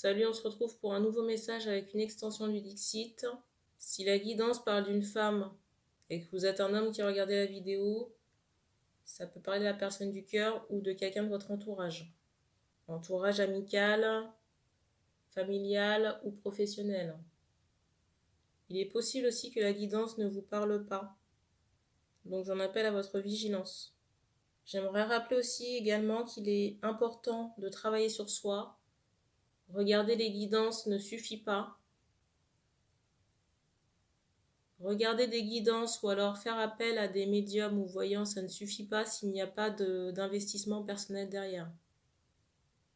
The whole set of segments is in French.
Salut, on se retrouve pour un nouveau message avec une extension du Dixit. Si la guidance parle d'une femme et que vous êtes un homme qui regardez la vidéo, ça peut parler de la personne du cœur ou de quelqu'un de votre entourage. Entourage amical, familial ou professionnel. Il est possible aussi que la guidance ne vous parle pas. Donc j'en appelle à votre vigilance. J'aimerais rappeler aussi également qu'il est important de travailler sur soi. Regarder les guidances ne suffit pas. Regarder des guidances ou alors faire appel à des médiums ou voyants, ça ne suffit pas s'il n'y a pas d'investissement personnel derrière.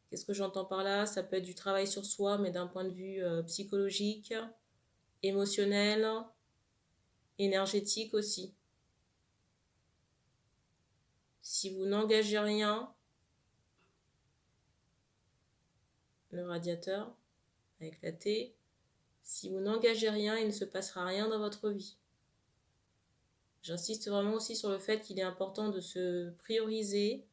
Qu'est-ce que j'entends par là? Ça peut être du travail sur soi, mais d'un point de vue psychologique, émotionnel, énergétique aussi. Si vous n'engagez rien, le radiateur avec la T, si vous n'engagez rien, il ne se passera rien dans votre vie. J'insiste vraiment aussi sur le fait qu'il est important de se prioriser,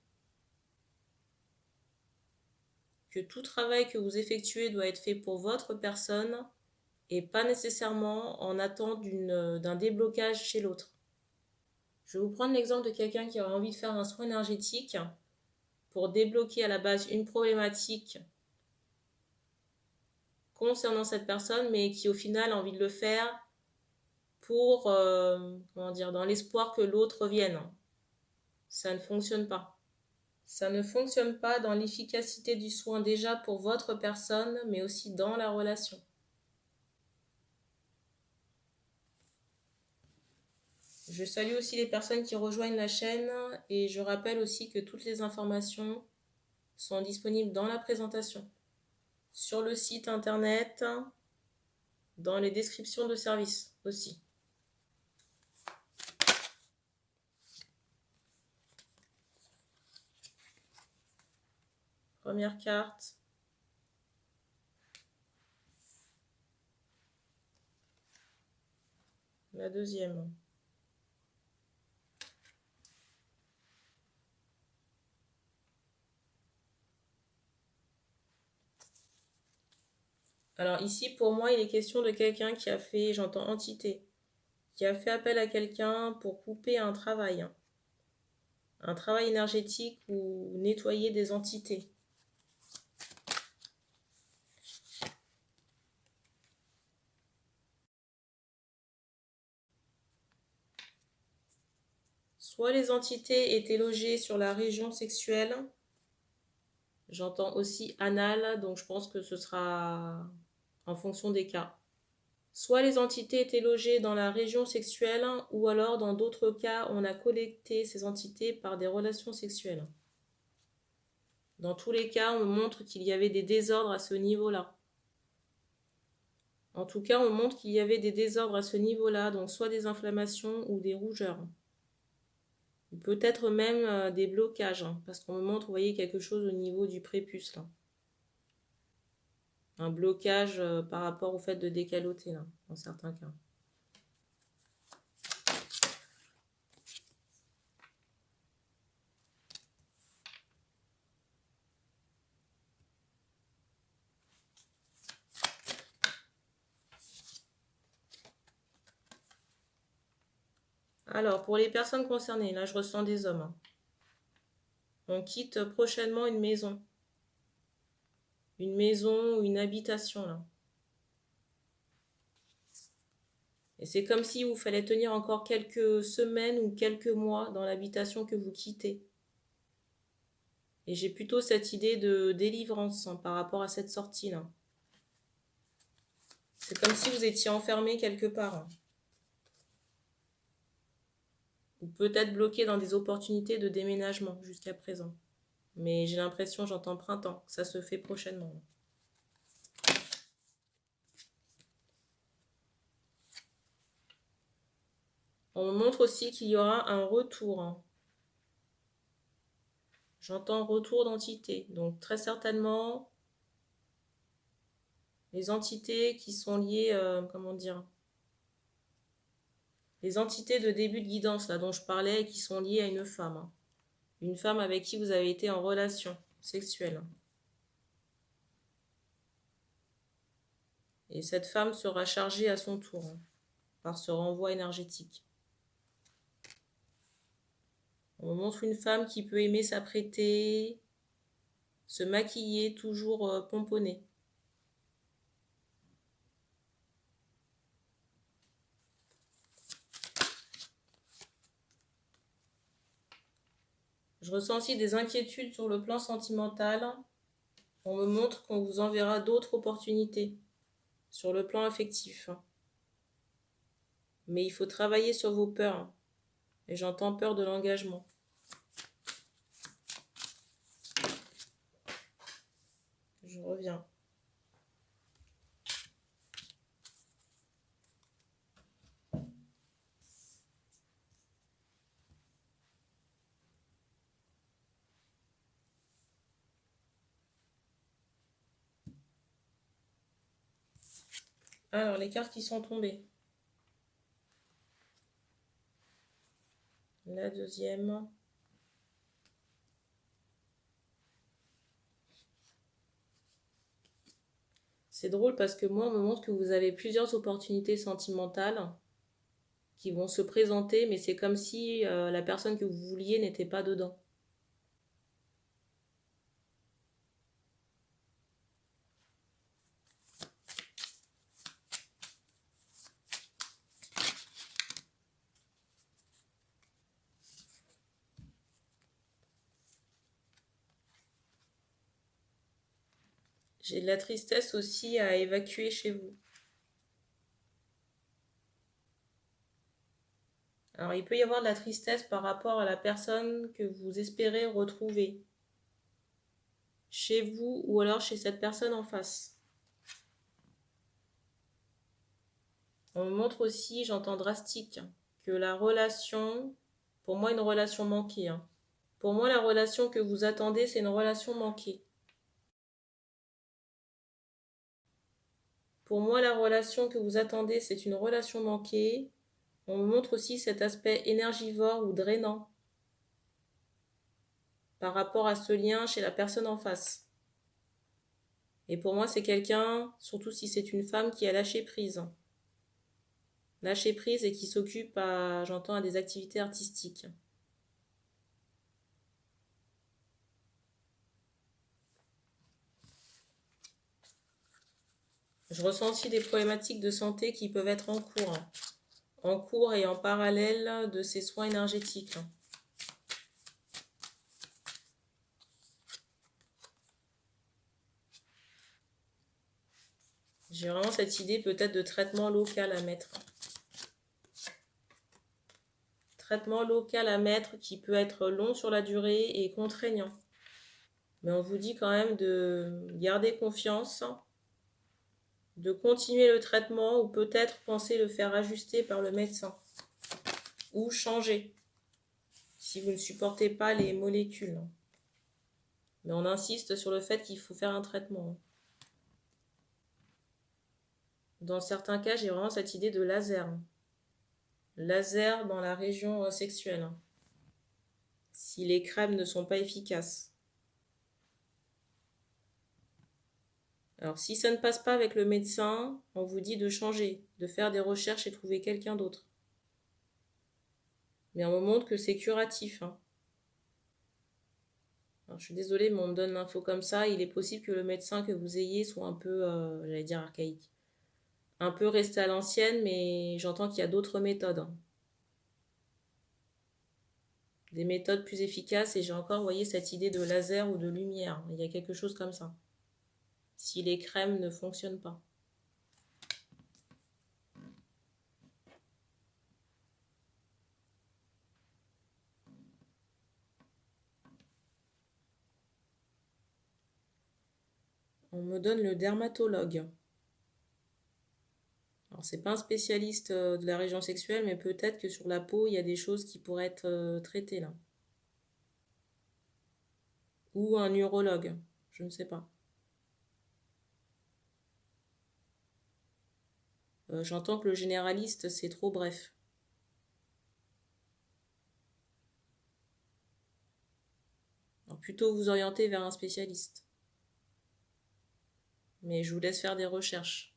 que tout travail que vous effectuez doit être fait pour votre personne et pas nécessairement en attente d'un déblocage chez l'autre. Je vais vous prendre l'exemple de quelqu'un qui aurait envie de faire un soin énergétique pour débloquer à la base une problématique concernant cette personne, mais qui au final a envie de le faire pour, dans l'espoir que l'autre revienne. Ça ne fonctionne pas. Ça ne fonctionne pas dans l'efficacité du soin déjà pour votre personne, mais aussi dans la relation. Je salue aussi les personnes qui rejoignent la chaîne et je rappelle aussi que toutes les informations sont disponibles dans la présentation, sur le site internet, dans les descriptions de services aussi. Première carte. La deuxième. Alors ici, pour moi, il est question de quelqu'un qui a fait, j'entends entité, qui a fait appel à quelqu'un pour couper un travail énergétique ou nettoyer des entités. Soit les entités étaient logées sur la région sexuelle, j'entends aussi anal, donc je pense que ce sera en fonction des cas. Soit les entités étaient logées dans la région sexuelle, ou alors dans d'autres cas, on a collecté ces entités par des relations sexuelles. Dans tous les cas, on montre qu'il y avait des désordres à ce niveau-là. En tout cas, on montre qu'il y avait des désordres à ce niveau-là, donc soit des inflammations ou des rougeurs. Peut-être même des blocages, parce qu'on me montre, vous voyez, quelque chose au niveau du prépuce, là. Un blocage par rapport au fait de décaloter, là, dans certains cas. Alors, pour les personnes concernées, là, je ressens des hommes. On quitte prochainement une maison. Une maison ou une habitation, là. Et c'est comme si vous fallait tenir encore quelques semaines ou quelques mois dans l'habitation que vous quittez. Et j'ai plutôt cette idée de délivrance par rapport à cette sortie-là. C'est comme si vous étiez enfermé quelque part. Ou peut-être bloqué dans des opportunités de déménagement jusqu'à présent. Mais j'ai l'impression, j'entends printemps, que ça se fait prochainement. On me montre aussi qu'il y aura un retour. J'entends retour d'entité. Donc très certainement, les entités qui sont liées, les entités de début de guidance, là, dont je parlais, et qui sont liées à une femme. Une femme avec qui vous avez été en relation sexuelle. Et cette femme sera chargée à son tour par ce renvoi énergétique. On montre une femme qui peut aimer s'apprêter, se maquiller, toujours pomponnée. Je ressens aussi des inquiétudes sur le plan sentimental. On me montre qu'on vous enverra d'autres opportunités sur le plan affectif. Mais il faut travailler sur vos peurs. Et j'entends peur de l'engagement. Je reviens. Alors, les cartes qui sont tombées. La deuxième. C'est drôle parce que moi, on me montre que vous avez plusieurs opportunités sentimentales qui vont se présenter, mais c'est comme si la personne que vous vouliez n'était pas dedans. J'ai de la tristesse aussi à évacuer chez vous. Alors, il peut y avoir de la tristesse par rapport à la personne que vous espérez retrouver chez vous ou alors chez cette personne en face. On me montre aussi, j'entends drastique, que la relation, pour moi une relation manquée. Pour moi, la relation que vous attendez, c'est une relation manquée. Pour moi, la relation que vous attendez, c'est une relation manquée. On me montre aussi cet aspect énergivore ou drainant par rapport à ce lien chez la personne en face. Et pour moi, c'est quelqu'un, surtout si c'est une femme, qui a lâché prise. Lâcher prise et qui s'occupe j'entends, à des activités artistiques. Je ressens aussi des problématiques de santé qui peuvent être en cours et en parallèle de ces soins énergétiques. J'ai vraiment cette idée peut-être de traitement local à mettre. Traitement local à mettre qui peut être long sur la durée et contraignant. Mais on vous dit quand même de garder confiance, de continuer le traitement ou peut-être penser le faire ajuster par le médecin ou changer si vous ne supportez pas les molécules. Mais on insiste sur le fait qu'il faut faire un traitement. Dans certains cas, j'ai vraiment cette idée de laser. Laser dans la région sexuelle. Si les crèmes ne sont pas efficaces. Alors, si ça ne passe pas avec le médecin, on vous dit de changer, de faire des recherches et trouver quelqu'un d'autre. Mais on me montre que c'est curatif. Alors, je suis désolée, mais on me donne l'info comme ça. Il est possible que le médecin que vous ayez soit un peu, j'allais dire archaïque. Un peu resté à l'ancienne, mais j'entends qu'il y a d'autres méthodes. Des méthodes plus efficaces, et j'ai encore, voyez, cette idée de laser ou de lumière. Il y a quelque chose comme ça. Si les crèmes ne fonctionnent pas. On me donne le dermatologue. Alors, c'est pas un spécialiste de la région sexuelle, mais peut-être que sur la peau, il y a des choses qui pourraient être traitées là. Ou un urologue, je ne sais pas. J'entends que le généraliste, c'est trop bref. Alors, plutôt vous orienter vers un spécialiste. Mais je vous laisse faire des recherches.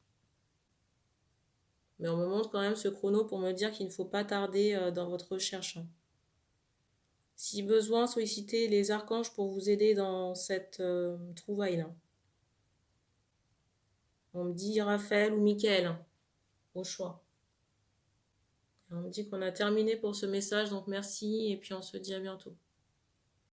Mais on me montre quand même ce chrono pour me dire qu'il ne faut pas tarder dans votre recherche. Si besoin, sollicitez les archanges pour vous aider dans cette trouvaille-là. On me dit Raphaël ou Michael, au choix. On me dit qu'on a terminé pour ce message, donc merci et puis on se dit à bientôt.